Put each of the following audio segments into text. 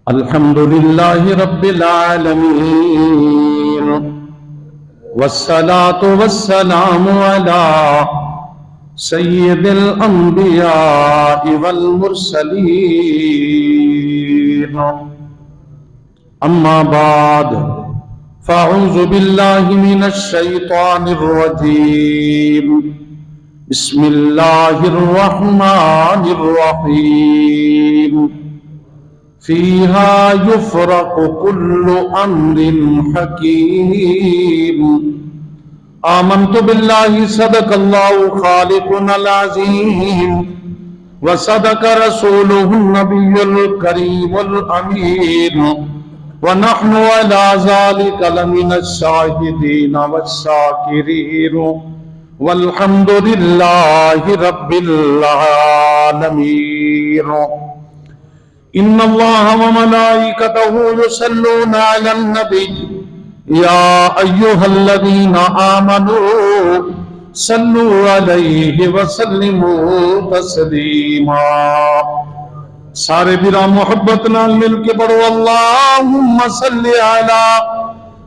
الحمد لله رب العالمين والصلاة والسلام على سيد الأنبياء والمرسلين أما بعد فأعوذ بالله من الشيطان الرجيم بسم الله الرحمن الرحيم فيها يفرق كل أمر حكيم آمنت بالله صدق الله خالقنا العظيم وصدق رسوله النبي الكريم الأمين ونحن على ذلك لمن الشاهدين والشاكرين والحمد لله رب العالمين إن الله وملائكته يصلون على النبي يا أيها الذين آمنوا صلوا عليه وسلموا تسليما سارے برا محبت نال مل کے پڑھو اللہم صلی علی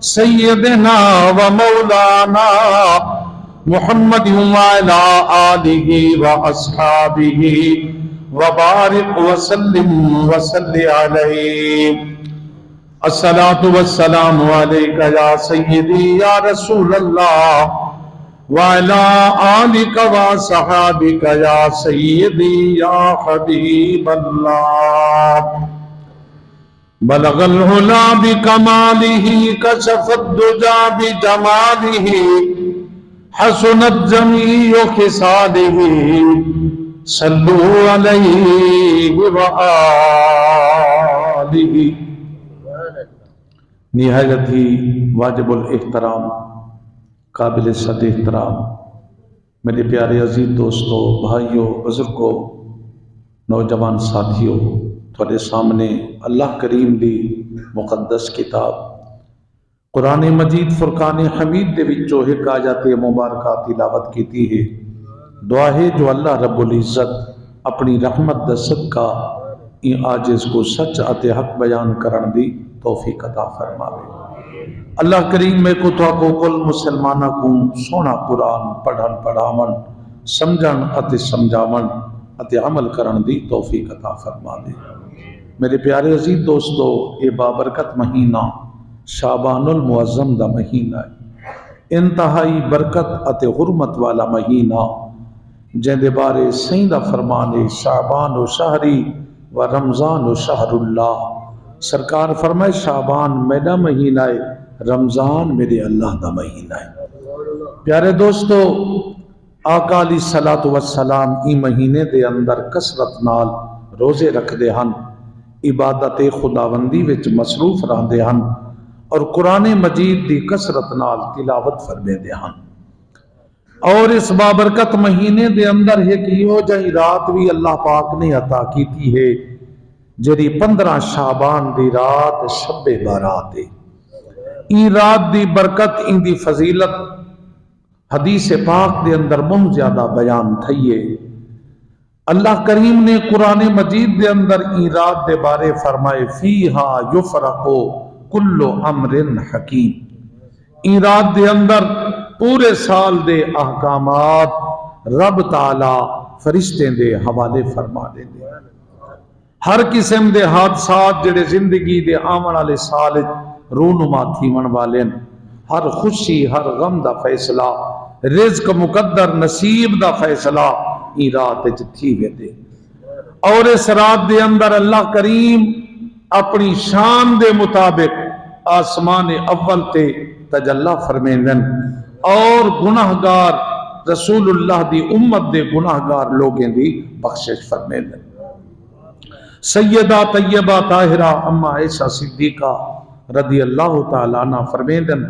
سیدنا و مولانا محمد وعلی آلہ و اصحابہ وبارک وسلم وصلی علیہ الصلاة والسلام علیکہ یا سیدی یا رسول اللہ وعلی آلک وصحابک یا سیدی یا حبیب اللہ بلغ العلا بکمالہ کشف الدجا بجمالہ حسنت جمیع خصالہ صلو علیہ وآلہ نہایت ہی واجب الاحترام قابل صد احترام میرے پیارے عزیز دوستو بھائیوں بزرگوں نوجوان ساتھیوں تھوڑے سامنے اللہ کریم دی مقدس کتاب قرآن مجید فرقان حمید دے وچوں ایک آیت مبارکہ تلاوت کیتی ہے دعا ہے جو اللہ رب العزت اپنی رحمت دا صدقہ ان عاجز کو سچ اتے حق بیان کرن دی توفیق عطا فرماوے اللہ کریم میں کو تو کو کل مسلمانہ کو سونا قرآن پڑھن پڑھاون سمجھن اتے سمجھاون اتے عمل کرن دی توفیق عطا فرماوے میرے پیارے عزیز دوستو یہ بابرکت مہینہ شعبان المعظم دا مہینہ ہے انتہائی برکت اتے حرمت والا مہینہ جن دے بارے سین دا فرمان ہے شعبان و شہری و رمضان و شہر اللہ سرکار فرمائے شعبان میرا مہینہ ہے رمضان میرے اللہ دا مہینہ ہے پیارے دوستو آقا علیہ الصلوۃ والسلام ای مہینے دے اندر کثرت نال روزے رکھ دے ہن عبادت خداوندی وچ مصروف رہندے ہن اور قرآن مجید دی کثرت نال تلاوت فرمے دے ہن اور اس بابرکت مہینے دے اندر ہے کہ یہ جہی رات بھی اللہ پاک نے عطا کیتی ہے جری 15 شعبان دی رات شب بارات ہے این رات دی برکت ان دی فضیلت حدیث پاک دے اندر بہت زیادہ بیان تھئیے اللہ کریم نے قرآن مجید دے اندر این رات دے بارے فرمائے فیہا یفرقو کل امر حکیم این رات دے اندر پورے سال دے احکامات رب تعالی فرشتے دے حوالے فرما دے دے ہر قسم دے حادثات جڑے زندگی دے آمن والے سال رونما تھیون والے ہر خوشی ہر غم دا فیصلہ رزق مقدر نصیب دا فیصلہ این رات تھی وے دے اور اس رات دے اندر اللہ کریم اپنی شان دے مطابق آسمان اول تے تجلی فرمیندن اور گناہگار رسول اللہ دی امت دے گناہگار لوگیں دی بخشش فرمیندن سیدہ طیبہ طاہرہ اما عائشہ صدیقہ رضی اللہ تعالیٰ عنہ فرمیندن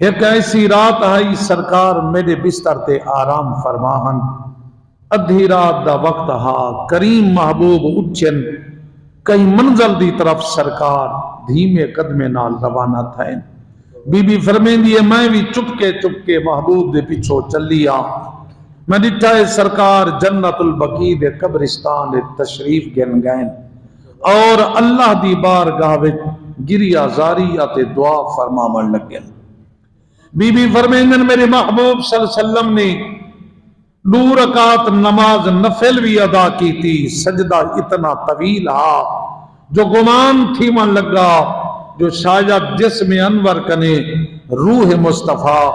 ایک ایسی رات آئی سرکار میرے بستر تے آرام فرماہن ادھی رات دا وقت ہا کریم محبوب اچھن کئی منزل دی طرف سرکار دھیمے قدمے نال روانہ تھائیں بی بی فرمیندی ہے میں بھی چپکے محبوب دے پیچھو چلی میں ڈٹھا ہے سرکار جنت البقیع دے قبرستان دے تشریف گن گئن اور اللہ دی بارگاہ وچ گریا زاری تے دعا فرماون لگے۔ بی بی فرمیندن میرے محبوب صلی اللہ علیہ وسلم نے 2 رکعت نماز نفل بھی ادا کی تھی، سجدہ اتنا طویل ہا جو گمان تھی من لگا جو شاید جسم انور کنے روح مصطفیٰ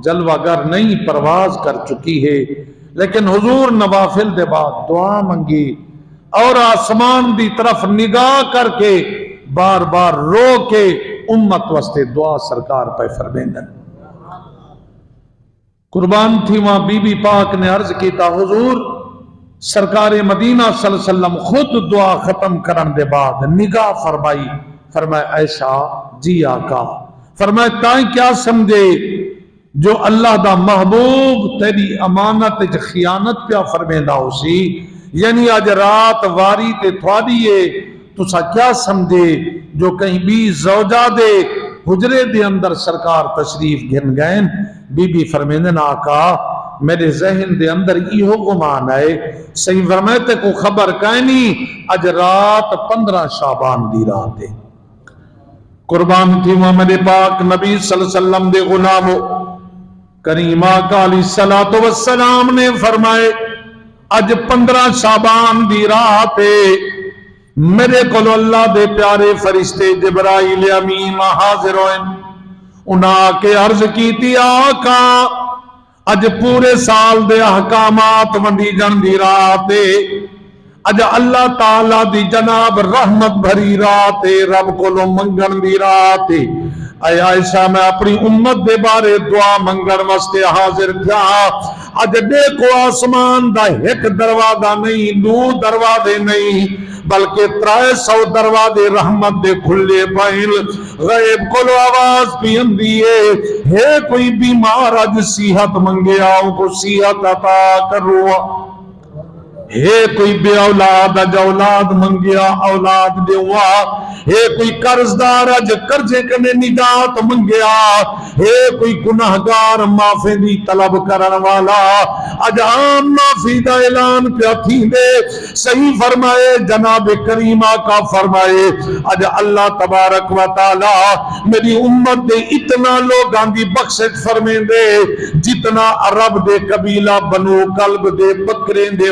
جلوہ گر نہیں پرواز کر چکی ہے، لیکن حضور نوافل دے بعد دعا منگی اور آسمان دی طرف نگاہ کر کے بار بار رو کے امت واسطے دعا سرکار پہ فرمیندن۔ قربان تھی وہاں بی بی پاک نے عرض کیتا حضور سرکار مدینہ صلی اللہ علیہ وسلم خود دعا ختم کرن دے بعد نگاہ فرمائی، فرمایا عائشہ جی آقا، فرمایا تائیں کیا سمجھے جو اللہ دا محبوب تیری امانت وچ خیانت پیا فرمیندہ ہو سی، یعنی آج رات واری تے تھوڑیے تسا کیا سمجھے جو کہیں بھی زوجہ دے حجرے دے اندر سرکار تشریف گھن گئے۔ بی بی فرمیندن آقا میرے ذہن دے اندر ایہو گمان آئے، صحیح فرمائے کو خبر کائنی اج رات 15 شعبان دی رات ہے۔ قربان تھی وہاں میرے پاک نبی صلی اللہ علیہ وسلم دے غلامو کریم آقا علیہ السلام نے فرمائے اج 15 شعبان دی رات ہے، میرے کولو اللہ دے پیارے فرشتے جبرائیل امین حاضر ہوئے، انہاں کے عرض کی تھی آقا اج پورے سال دے احکامات ونڈی جن دی رات ہے، اج اللہ تعالیٰ دی جناب رحمت بھری رات ہے، رب کولو منگن دی رات ہے۔ اے عائشہ میں اپنی امت دے بارے دعا منگن واسطے حاضر تھا، اج دیکھو آسمان دا ایک دروازہ نہیں، 2 دروازے نہیں بلکہ 300 دروازے رحمت دے کھلے پائن، غیب کولو آواز بھی اندیے ہے کوئی بیمار اج صحت منگے آؤ کو صحت عطا کرو، ہے کوئی بے اولاد اج اولاد منگیا اولاد دیوا، ہے کوئی قرضدار اج قرضے کنے نجات منگیا، ہے کوئی گناہگار معافی دی طلب کرن والا اج عام معافی دا اعلان پیا تھیندے۔ صحیح فرمائے جناب کریم آقا فرمائے اج اللہ تبارک و تعالی میری امت دے اتنا لوگاں دی بخشش فرمیندے جتنا عرب دے قبیلہ بنو کلب دے بکرے دے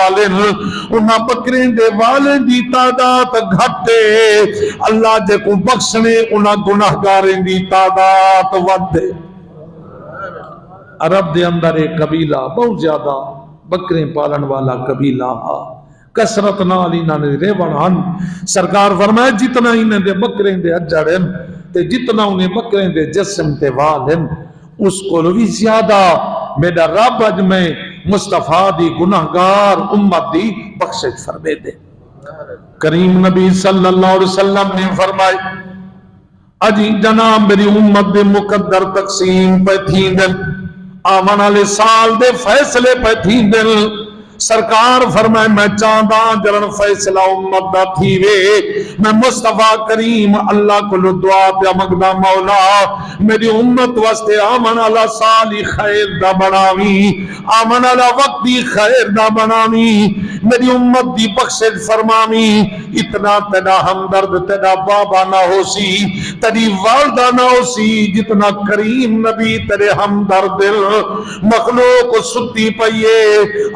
انہاں بکرین دے والن دی تعداد گھٹے، اللہ جے کو بخشنے انہاں گناہگارین دی تعداد ودے۔ عرب دے اندر ایک قبیلہ بہت زیادہ بکرین پالن والا قبیلہ کسرت نال انہاں نے ریوڑ ہن، سرکار فرمائے جتنا انہیں دے بکرین دے اجڑن تے جتنا انہیں بکرین دے جسم تے والن اس کو بھی زیادہ میرا رب اج میں مصطفیٰ دی گناہگار امت دی بخشش فرمے دے۔ کریم نبی صلی اللہ علیہ وسلم نے فرمائے اجی جناب میری امت دے مقدر تقسیم پہ تھیندن، آمن علیہ سال دے فیصلے پہ تھیندن، سرکار فرمائے میں چاندہ جرن فیصلہ امت دا تھیوے، میں مصطفیٰ کریم اللہ کو دعا پہ مگدہ مولا میری امت واسطے آمن علیہ سالی خیر دا بناوی، آمن علیہ وقتی خیر دا بناوی، میری امت دی بخشش فرماوی، اتنا تیرا ہمدرد تیرا بابا نہ ہو سی، تیری والدہ نہ ہو سی جتنا کریم نبی تیرے ہمدرد مخلوق ستی پئیے،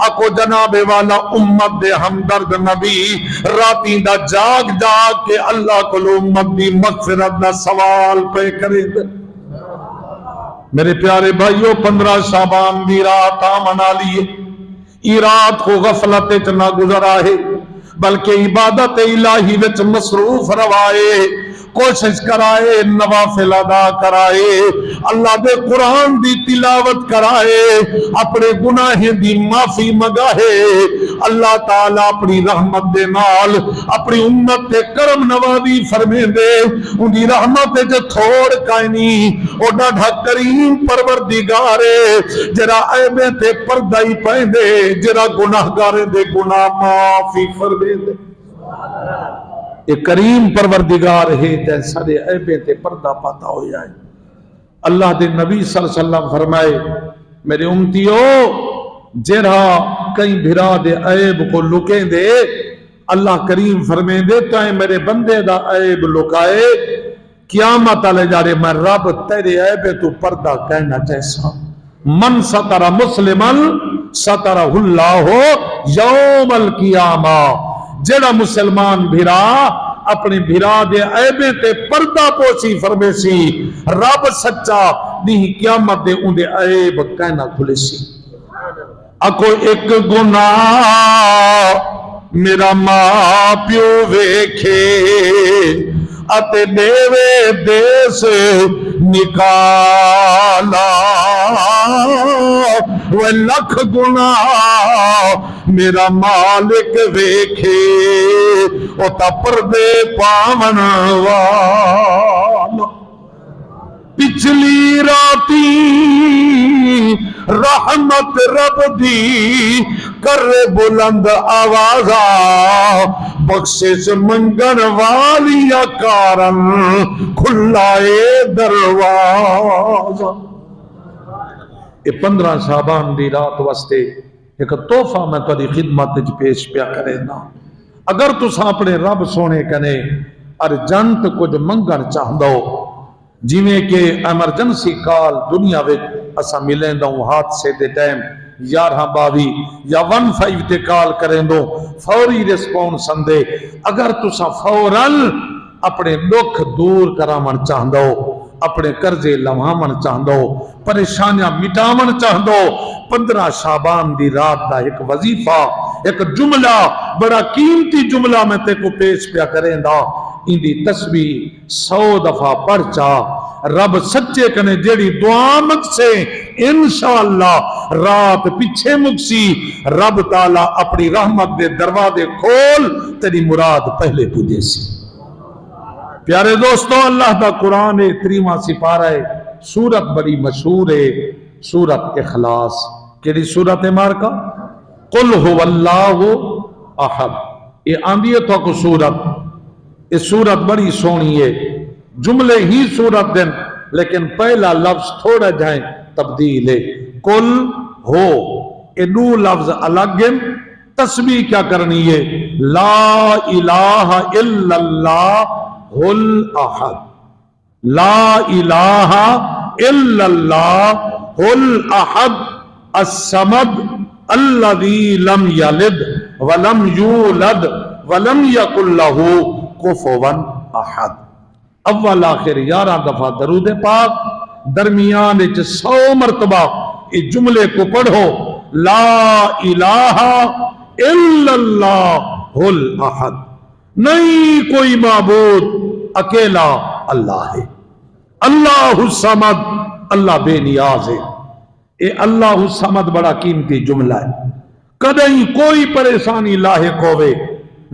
اکو جناب والا امت دے ہمدرد نبی راتی دا جاگ جاگ کے اللہ کو امت دی مغفرت دا سوال پہ کرے دے۔ میرے پیارے بھائیو 15 شعبان دی رات آمنا لیے، ای رات کو غفلت اتنا گزرا ہے بلکہ عبادت الہی وچ مصروف روائے، کوشش کرائے، نوافل ادا کرائے، اللہ دے قرآن دی تلاوت کرائے، اپنے گناہ دی معافی مگاہے، اللہ تعالیٰ اپنی رحمت دے نال اپنی امت تے کرم نوازی فرمے دے، ان دی رحمت جو تھوڑ کائنی او ڈاڈھا کریم پروردگارے جرا عیبیں تے پردائی پہندے، جرا گناہگارے دے گناہ معافی فرمے دے۔ یہ کریم پروردگار ہے جیسا دے عیبیں تے پردہ پاتا ہو جائے۔ اللہ دے نبی صلی اللہ علیہ وسلم فرمائے میرے امتیو جرہا کئی بھرا دے عیب کو لکیں دے اللہ کریم فرمائے دیتا ہے میرے بندے دا عیب لکائے قیامت والے جارے میں رب تیرے عیب تو پردہ کہنا چاہسا من ستر مسلمن سترہ اللہ یوم القیامہ جڑا مسلمان بھرا اپنے بھرا دے عیبیں تے پردہ پوچی فرمے سی رب سچا نہیں قیامت دے اندے عیب کہنا کھلے سی اکو ایک گناہ میرا ماں پیو ویکھے اتے دیوے دیس نکالا وہ لکھ گناہ میرا مالک ویکھے او تا پردے پاون والا پچھلی راتی رحمت رب دی کر بلند آوازہ بخشش منگن والی کارن کھلائے دروازہ یہ 15 شعبان دی رات واسطے ایک تحفہ میں تاری خدمت پیش پیا کرے نا اگر تسا اپنے رب سونے کنے ارجنٹ کچھ منگن چاہ دو جیویں کہ ایمرجنسی کال دنیا وچ اسا ملیں دوں حادثے دے ٹائم 1122 یا 15 تے کال کریں دو فوری ریسپونس اندے اگر تسا فوراً اپنے دکھ دور کرامن چاہ دو اپنے قرضے لمحامن چاہ دو پریشانیاں مٹامن چاہ دو 15 شعبان دی رات دا ایک وظیفہ ایک جملہ بڑا قیمتی جملہ میں تے کو پیش پیا کریں دا ان دی تسبیح 100 دفعہ پڑھ چاہ رب سچے کنے جیڑی دعا مکسے انشاءاللہ رات پیچھے مکسی رب تعالیٰ اپنی رحمت دے دروازے کھول تیری مراد پہلے پوجے سی پیارے دوستو اللہ دا قرآن 13واں سپارہ ہے سورت بڑی مشہور ہے سورت اخلاص کیڑی سورت مارکا قل هو اللہ احد یہ آندھی ہے تو کو سورت یہ سورت بڑی سونی ہے جملے ہی سورت دن لیکن پہلا لفظ تھوڑا جائیں تبدیل ہے قل ہو یہ دو لفظ الگ ہیں تسبیح کیا کرنی ہے لا الہ الا اللہ الاحد لا الہ الا اللہ الاحد الصمد الذی لم یلد ولم یولد ولم یکن لہ کفوا احد اول آخر 11 دفعہ درود پاک درمیان 100 مرتبہ اس جملے کو پڑھو لا الہ الا اللہ الاحد نہیں کوئی معبود اکیلا اللہ ہے اللہ الصمد اللہ بے نیاز ہے اے اللہ الصمد بڑا قیمتی جملہ ہے کدیں کوئی پریشانی لاحق ہوئے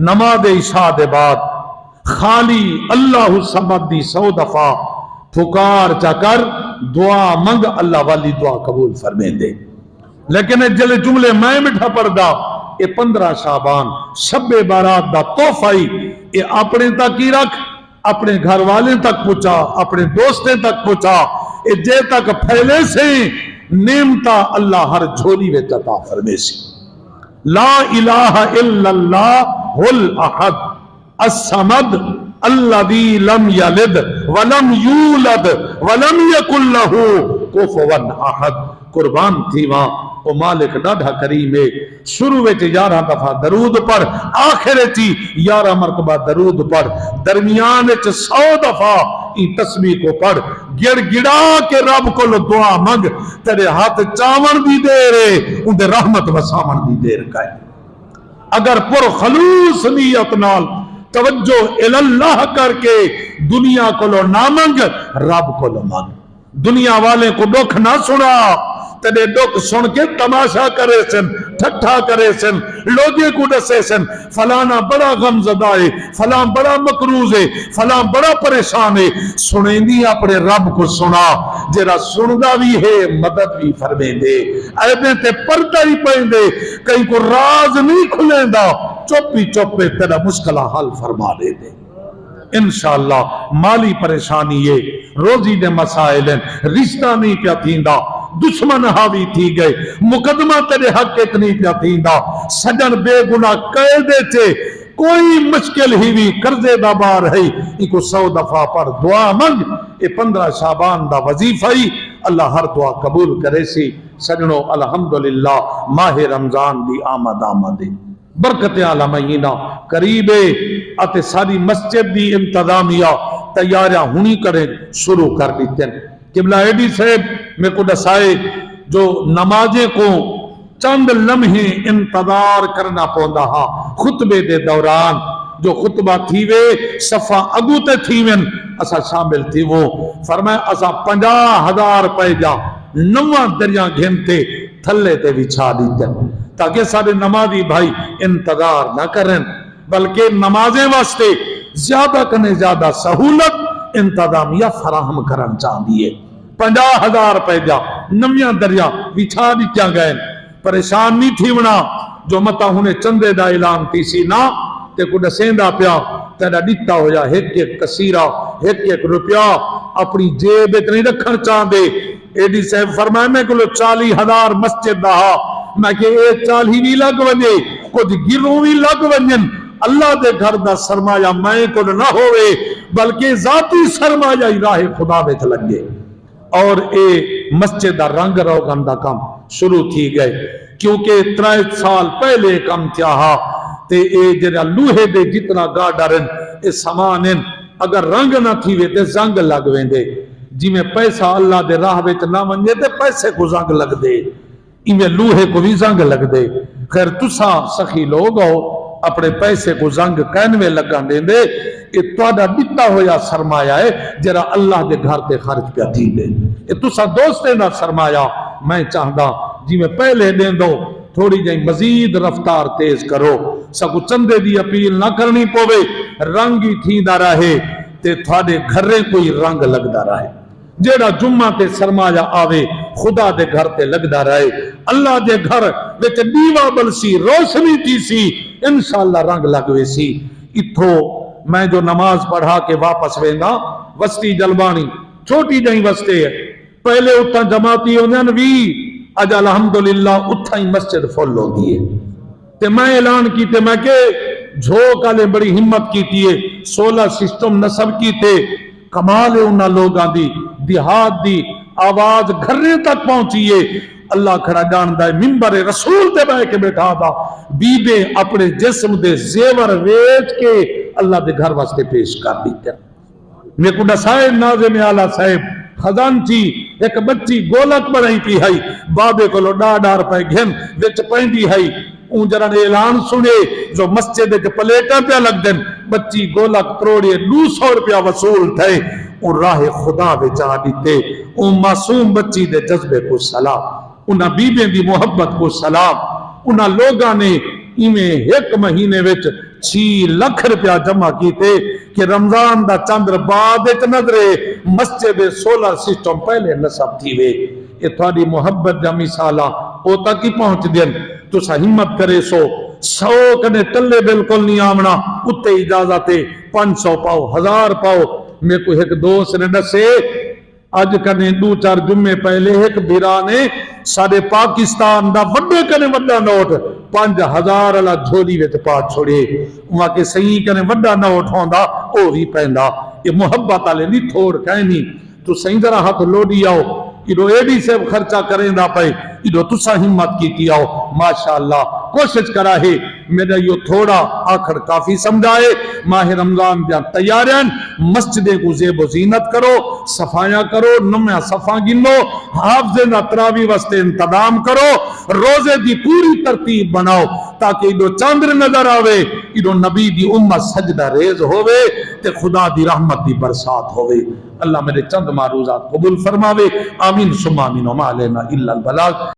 نماز عشاء دے بعد خالی اللہ الصمد دی 100 دفعہ پھکار چا کر دعا منگ اللہ والی دعا قبول فرمائیں دے لیکن جلے جملے میں مٹھا پڑھدا یہ 15 شعبان شب بارات دا تحفہ یہ اپنے تک ہی رکھ اپنے گھر والے تک پہنچا اپنے دوستیں تک پہنچا یہ جے تک پھیلے سے نعمتہ اللہ ہر جھولی میں عطا فرمے سی لا الہ الا اللہ الاحد الصمد الذی لم یلد ولم یولد ولم یکن لہ کفوا احد قربان تھی وہاں وہ مالک ڈاڈھا کریم ہے شروع وچ 11 دفعہ درود پڑھ آخر چی 11 مرتبہ درود پڑھ درمیان 100 دفعہ این تسبیح کو پڑھ گڑ گڑا کے رب کو دعا منگ تیرے ہاتھ چاون بھی دے رہے ان دے رحمت وسامن بھی دے رکھا ہے اگر پر خلوص نیت نال توجہ اللہ کر کے دنیا کو لو نہ منگ رب کو لو منگ دنیا والے کو دکھ نہ سنا تیرے دکھ سن کے تماشا کرے سن ٹھٹھا کرے سن لوگے کو ڈسے سن فلانا بڑا غم زدہ ہے فلاں بڑا مقروض ہے فلاں بڑا پریشان ہے سنیں دی اپنے رب کو سنا جرا سندہ بھی ہے مدد بھی فرمیں دے ایبیں تے پردہ ہی پہیں دے کہیں کو راز نہیں کھلیں دا چوپی چوپے تیرا مشکلہ حل فرما دے دے انشاءاللہ مالی پریشانی ہے روزی دے مسائل ہیں رشتہ نہیں پیا تھیندا دشمن حاوی تھی گئے مقدمہ تیرے حق اتنی پیا تھیندا سجن بے گناہ قیدے چے کوئی مشکل ہی بھی قرضے دا بار ہے کو 100 دفعہ پڑھ دعا منگ یہ 15 شعبان دا وظیفہ ہی اللہ ہر دعا قبول کرے سی سجنو الحمدللہ ماہ رمضان دی آمد برکت اعلی مہینہ قریبے اتے ساری مسجد دی انتظامیہ تیاریاں ہونی کریں شروع کر دیتے ہیں قبلہ ایڈی صاحب میں کو دسائے جو نمازیں کو چند لمحے انتظار کرنا پوندا ہا خطبے دے دوران جو خطبہ تھی وے صفحہ اگو تے تھی وین اسا شامل تھی وہ فرمایا اسا 50,000 روپے جا 9 دریاں گھنتے تھلے تے بچھا دیتے تاکہ سارے نمازی بھائی انتظار نہ کریں بلکہ نمازیں واسطے زیادہ کنے زیادہ سہولت انتظامیہ فراہم کرن چاہیے 50,000 روپے جا 9 دریاں بچھا دیتے گئے پریشان نہیں تھی ونا جو متا ہونے چندے دا اعلان تھی سی نا تے کو دسیندہ پیا تیرا ڈیتا ہو جا ایک کثیرہ ایک روپیہ اپنی جیب اتنی رکھن چاہ دے ایڈی صاحب فرمائے میں کلو 40,000 مسجد دہا میں کہ اے 40 بھی لگ ونجے کچھ گروں بھی لگ ونجن اللہ دے گھر دا سرمایہ میں کو نہ ہوئے بلکہ ذاتی سرمایہ ہی راہ خدا بیت لگے اور اے مسجد دا رنگ روغن دا کام شروع تھی گئے کیونکہ 3 سال پہلے کم تھیا ہا تے اے جڑا لوہے دے جتنا گاڈرن اے سامانن اگر رنگ نہ تھی وے تے زنگ لگ ویندے جی میں پیسہ اللہ دے راہ وچ نہ ونجے تے پیسے کو زنگ لگ دے ایویں لوہے کو بھی زنگ لگ دے خیر تساں سخی لوگ ہو اپنے پیسے کو زنگ کہنوے لگن دیں دے یہ تہاڈا دتا ہویا سرمایہ ہے جرا اللہ دے گھر تے خرچ پیا تھی دے یہ تساں دوستے دا سرمایہ میں چاہدا جی میں پہلے دیں دو تھوڑی جائیں مزید رفتار تیز کرو سکو چندے دی اپیل نہ کرنی پوے رنگ ہی تھی دا رہے تے تھاڑے گھرے کوئی رنگ لگ دا رہے جیڑا جمعہ تے سرمایہ آوے خدا دے گھر تے لگ دا رہے اللہ دے گھر وچ دیوا بلسی روشنی تھی سی انشاءاللہ رنگ لگوے سی اتھو میں جو نماز پڑھا کے واپس ویندہ وستی جلبانی چھوٹی جائیں وستے ہے پہلے اتھا جماعتی ہوندن بھی اج الحمدللہ اتھا ہی مسجد فل ہو دیئے تے میں اعلان کی تے میں کہ جھوکا لے بڑی ہمت کی تیئے 16 سسٹم نصب کی تے کمال انہا لوگاں دی دیہات دی آواز گھرے تک پہنچیے اللہ کھڑا جاندہ ہے ممبر رسول دے بائے کے بیٹھا دا بیدے اپنے جسم دے زیور ویچ کے اللہ دے گھر واسطے پیش کر دیتے میں کو دسائے ناظم اعلیٰ صاحب خزانچی ایک بچی گولک بڑھائی پی ہے بابے کو لو ڈار پہ گھن وچ پہنڈی ہے اون جران اعلان سنے جو مسجد کے پلیٹا پہ لگ دن بچی گولک کروڑے 200 روپیہ وصول تھے اور راہ خدا بچا دیتے اون معصوم بچی دے جذبے کو سلام انہاں بیبیں دی محبت کو سلام انہاں لوگاں نے ایمیں 1 مہینے وچ 6 لکھ روپیہ جمع کیتے کہ رمضان دا چندر بعد ایک نظرے مسجد 16 سسٹم پہلے نصب تھی وے یہ تھوڑی محبت جا مثالہ او تک ہی پہنچ دین تو سا ہمت کرے سو 100 کنے ٹلے بالکل نہیں آمنا اتے اجازتے 500 پاؤ 1000 پاؤ میں کو ایک دوست نے دسے اج کنے 2-4 جمعے پہلے ایک بھیرانے سارے پاکستان دا وڈے کنے وڈا نوٹ 5000 اللہ جھولی وچ پا چھوڑے وہاں کے صحیح کنے وڈا نوٹ ہوندا او ہی پہندا یہ محبت والے نہیں تھوڑ کہنی تو صحیح ذرا ہاتھ لوڈی آؤ ایڈو ایڈی سے خرچہ کریں دا پائے ایڈو تسا ہمت کیتی آؤ ماشاءاللہ کوشش کرا ہے میرا یہ تھوڑا آخر کافی سمجھائے ماہ رمضان دیا تیارین مسجدیں کو زیب و زینت کرو صفائیاں کرو نمیاں صفاں گنو حافظ تراوی واسطے انتظام کرو روزے دی پوری ترتیب بناؤ تاکہ ایڈو چاندر نظر آوے ایڈو نبی دی امت سجدہ ریز ہوئے تے خدا دی رحمت دی برسات ہوئے اللہ میرے چند معروضات قبول فرماوے آمین ثم آمین وما علینا الا البلاغ